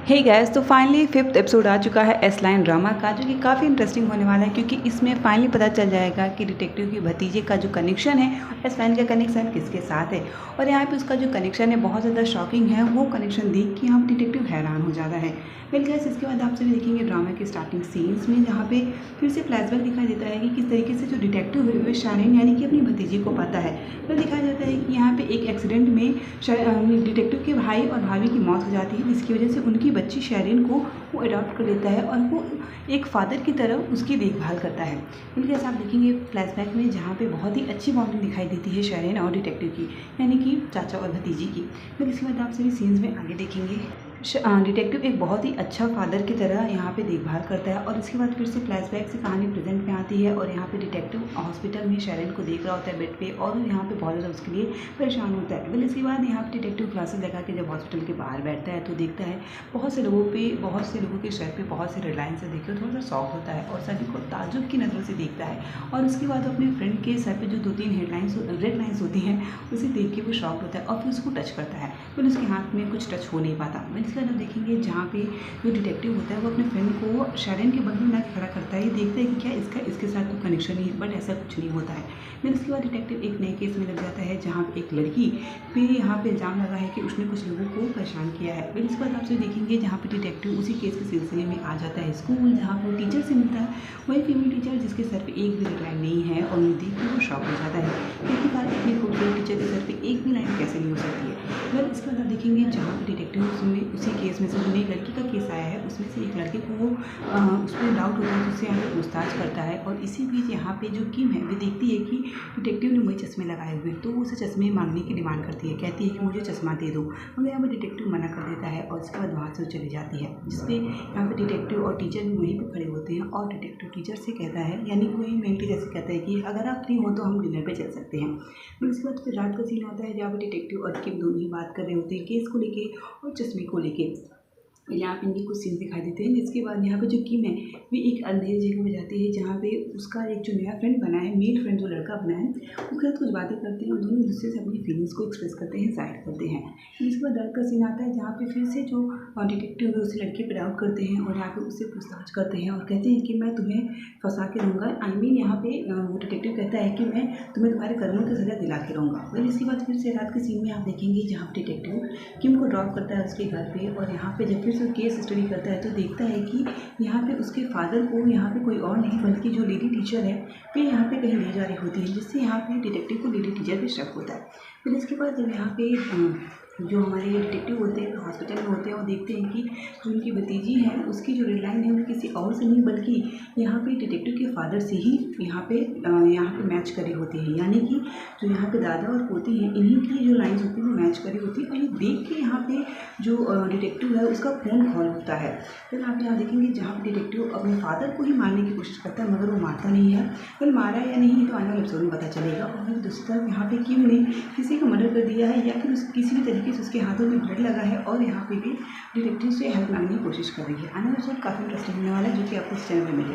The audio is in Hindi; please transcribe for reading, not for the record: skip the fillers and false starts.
हे गैस, तो फाइनली 5th एपिसोड आ चुका है एस लाइन ड्रामा का, जो कि काफ़ी इंटरेस्टिंग होने वाला है क्योंकि इसमें फाइनली पता चल जाएगा कि डिटेक्टिव की भतीजे का जो कनेक्शन है एस लाइन का कनेक्शन किसके साथ है। और यहाँ पे उसका जो कनेक्शन है बहुत ज़्यादा शॉकिंग है। वो कनेक्शन देख के यहाँ पर डिटेक्टिव हैरान हो जाता है। वेल गैस, इसके बाद आप सभी देखेंगे ड्रामा के स्टार्टिंग सीन्स में, जहाँ पे फिर से फ्लैशबैक दिखाई देता है कि किस तरीके से जो डिटेक्टिव है वो शारीन यानी कि अपनी भतीजी को पता है। फिर दिखाया जाता है कि यहाँ पे एक एक्सीडेंट में डिटेक्टिव के भाई और भाभी की मौत हो जाती है, जिसकी वजह से उनकी बच्ची शैरिन को वो अडॉप्ट कर लेता है और वो एक फादर की तरह उसकी देखभाल करता है। इनके साथ आप देखेंगे फ्लैशबैक में, जहाँ पे बहुत ही अच्छी बॉन्डिंग दिखाई देती है शैरिन और डिटेक्टिव की, यानी कि चाचा और भतीजी की। फिर इसके बाद आप सभी सीन्स में आगे देखेंगे डिटेक्टिव एक बहुत ही अच्छा फादर की तरह यहाँ पे देखभाल करता है। और इसके बाद फिर से फ्लैशबैक से कहानी प्रेजेंट में आती है और यहाँ पे डिटेक्टिव हॉस्पिटल में शैरिन को देख रहा होता है बेड पे, और यहाँ पे बहुत ज़्यादा उसके लिए परेशान होता है। फिर इसके बाद यहाँ पे डिटेक्टिव ग्लासेस लगा के जब हॉस्पिटल के बाहर बैठता है तो देखता है बहुत से लोगों के सर पे बहुत से रेड लाइन से देखकर थोड़ा सा शॉक होता है और सभी को ताज्जुब की नज़रों से देखता है। और उसके बाद अपने फ्रेंड के सर पे जो 2-3 रेड लाइन्स होती हैं उसे देख के वो शॉक होता है और फिर उसको टच करता है। फिर उसके हाथ में कुछ टच हो नहीं पाता। इसके बाद देखेंगे जहाँ पे जो डिटेक्टिव होता है वो अपने फ्रेंड को शैरिन के बगल में खड़ा करता है। ये देखता है कि क्या इसके साथ तो कनेक्शन ही है, बट ऐसा कुछ नहीं होता है। फिर इसके बाद डिटेक्टिव एक नए केस में लग जाता है, जहाँ पे एक लड़की पे यहाँ पे इल्ज़ाम लगा है कि उसने कुछ लोगों को परेशान किया है। फिर इसके बाद आपसे देखेंगे जहाँ पे डिटेक्टिव उसी केस के सिलसिले में आ जाता है स्कूल, जहाँ पर टीचर से मिलता है। वही फीमेल टीचर जिसके सर पे एक भी रेड लाइन नहीं है, और उन्हें देख के वो शॉक हो जाता है क्योंकि बार इतनी खूबसूरत टीचर के सर पे एक भी लाइन कैसे नहीं हो सकती है। फिर इसके बाद आप देखेंगे जहाँ पे डिटेक्टिव उसमें उसी केस में से जो नई लड़की का केस आया है उसमें से एक लड़के को वो उस पर डाउट होता है, जिससे यहाँ पे पूछताछ करता है। और इसी बीच यहाँ पे जो किम है वो देखती है कि डिटेक्टिव ने वही चश्मे लगाए हुए, तो वो उसे चश्मे मांगने की डिमांड करती है, कहती है कि मुझे चश्मा दे दो। मगर यहाँ पर डिटेक्टिव मना कर देता है और इसके बाद वहाँ से वो चली जाती है, जिसपे यहाँ पे डिटेक्टिव और टीचर भी वहीं पर खड़े होते हैं। और डिटेक्टिव टीचर से कहता है, यानी कि वही मेन टीचर से कहता है कि अगर आप फ्री हो तो हम डिनर पे चल सकते हैं। फिर उसके बाद फिर रात का सीन आता है, जहाँ पर डिटेक्टिव और किम दोनों ही बात कर रहे होते हैं केस को लेके और चश्मे को लेके। यहाँ पे इनके कुछ सीन दिखाई देते हैं, जिसके बाद यहाँ पे जो किम है वो एक अंधेरी जगह में जाती है, जहाँ पे उसका एक जो नया फ्रेंड बना है, मेल फ्रेंड जो लड़का बना है, उसके साथ कुछ बातें करते हैं और दोनों दूसरे से अपनी फीलिंग्स को एक्सप्रेस करते हैं, जाहिर करते हैं। इसके बाद रात का सीन आता है, जहाँ पे फिर से जो डिटेक्टिव है उस लड़के पर डाउट करते हैं और यहाँ पे उससे पूछताछ करते हैं और कहते हैं कि मैं तुम्हें फंसा के रहूँगा। यहाँ पे वो डिटेक्टिव कहता है कि मैं तुम्हें तुम्हारे कर्मों की सजा दिला के रहूँगा। फिर इसके बाद फिर से रात के सीन में आप देखेंगे जहाँ पे डिटेक्टिव किम को ड्रॉप करता है उसके घर पे, और यहाँ पे जब फिर से केस स्टडी करता है तो देखता है कि यहाँ पे उसके फादर को यहाँ पे कोई और नहीं बल्कि जो लेडी टीचर है वे यहाँ पे कहीं ले जा रही होती है, जिससे यहाँ पे डिटेक्टिव को लेडी टीचर पे शक होता है। फिर इसके बाद जब यहाँ पे जो हमारे डिटेक्टिव होते हैं हॉस्पिटल में होते हैं, वो देखते हैं कि जो उनकी भतीजी है उसकी जो रेडलाइन है वो किसी और से नहीं बल्कि यहाँ पे डिटेक्टिव के फादर से ही यहाँ पे मैच करी होती है, यानी कि जो यहाँ पे दादा और पोती हैं इन्हीं की जो लाइन्स होती हैं वो मैच करी होती है। और ये देख के यहाँ पे जो डिटेक्टिव है उसका खून खौल उठता है। फिर आप यहाँ देखेंगे जहाँ पे डिटेक्टिव अपने फादर को ही मारने की कोशिश करता है, मगर वो मारता नहीं है। फिर मारा या नहीं तो आने वाले एपिसोड में पता चलेगा। और फिर दूसरी तरफ यहाँ पे किम ने किसी को मर्डर कर दिया है या फिर किसी भी तरीके से उसके हाथों में ब्लड लगा है और यहाँ पे भी डिटेक्टिव से हेल्प मांगने की कोशिश कर रही है। आने वाला एपिसोड काफ़ी इंटरेस्टिंग होने वाला है, जो कि आपको इस चैनल में मिलेगा।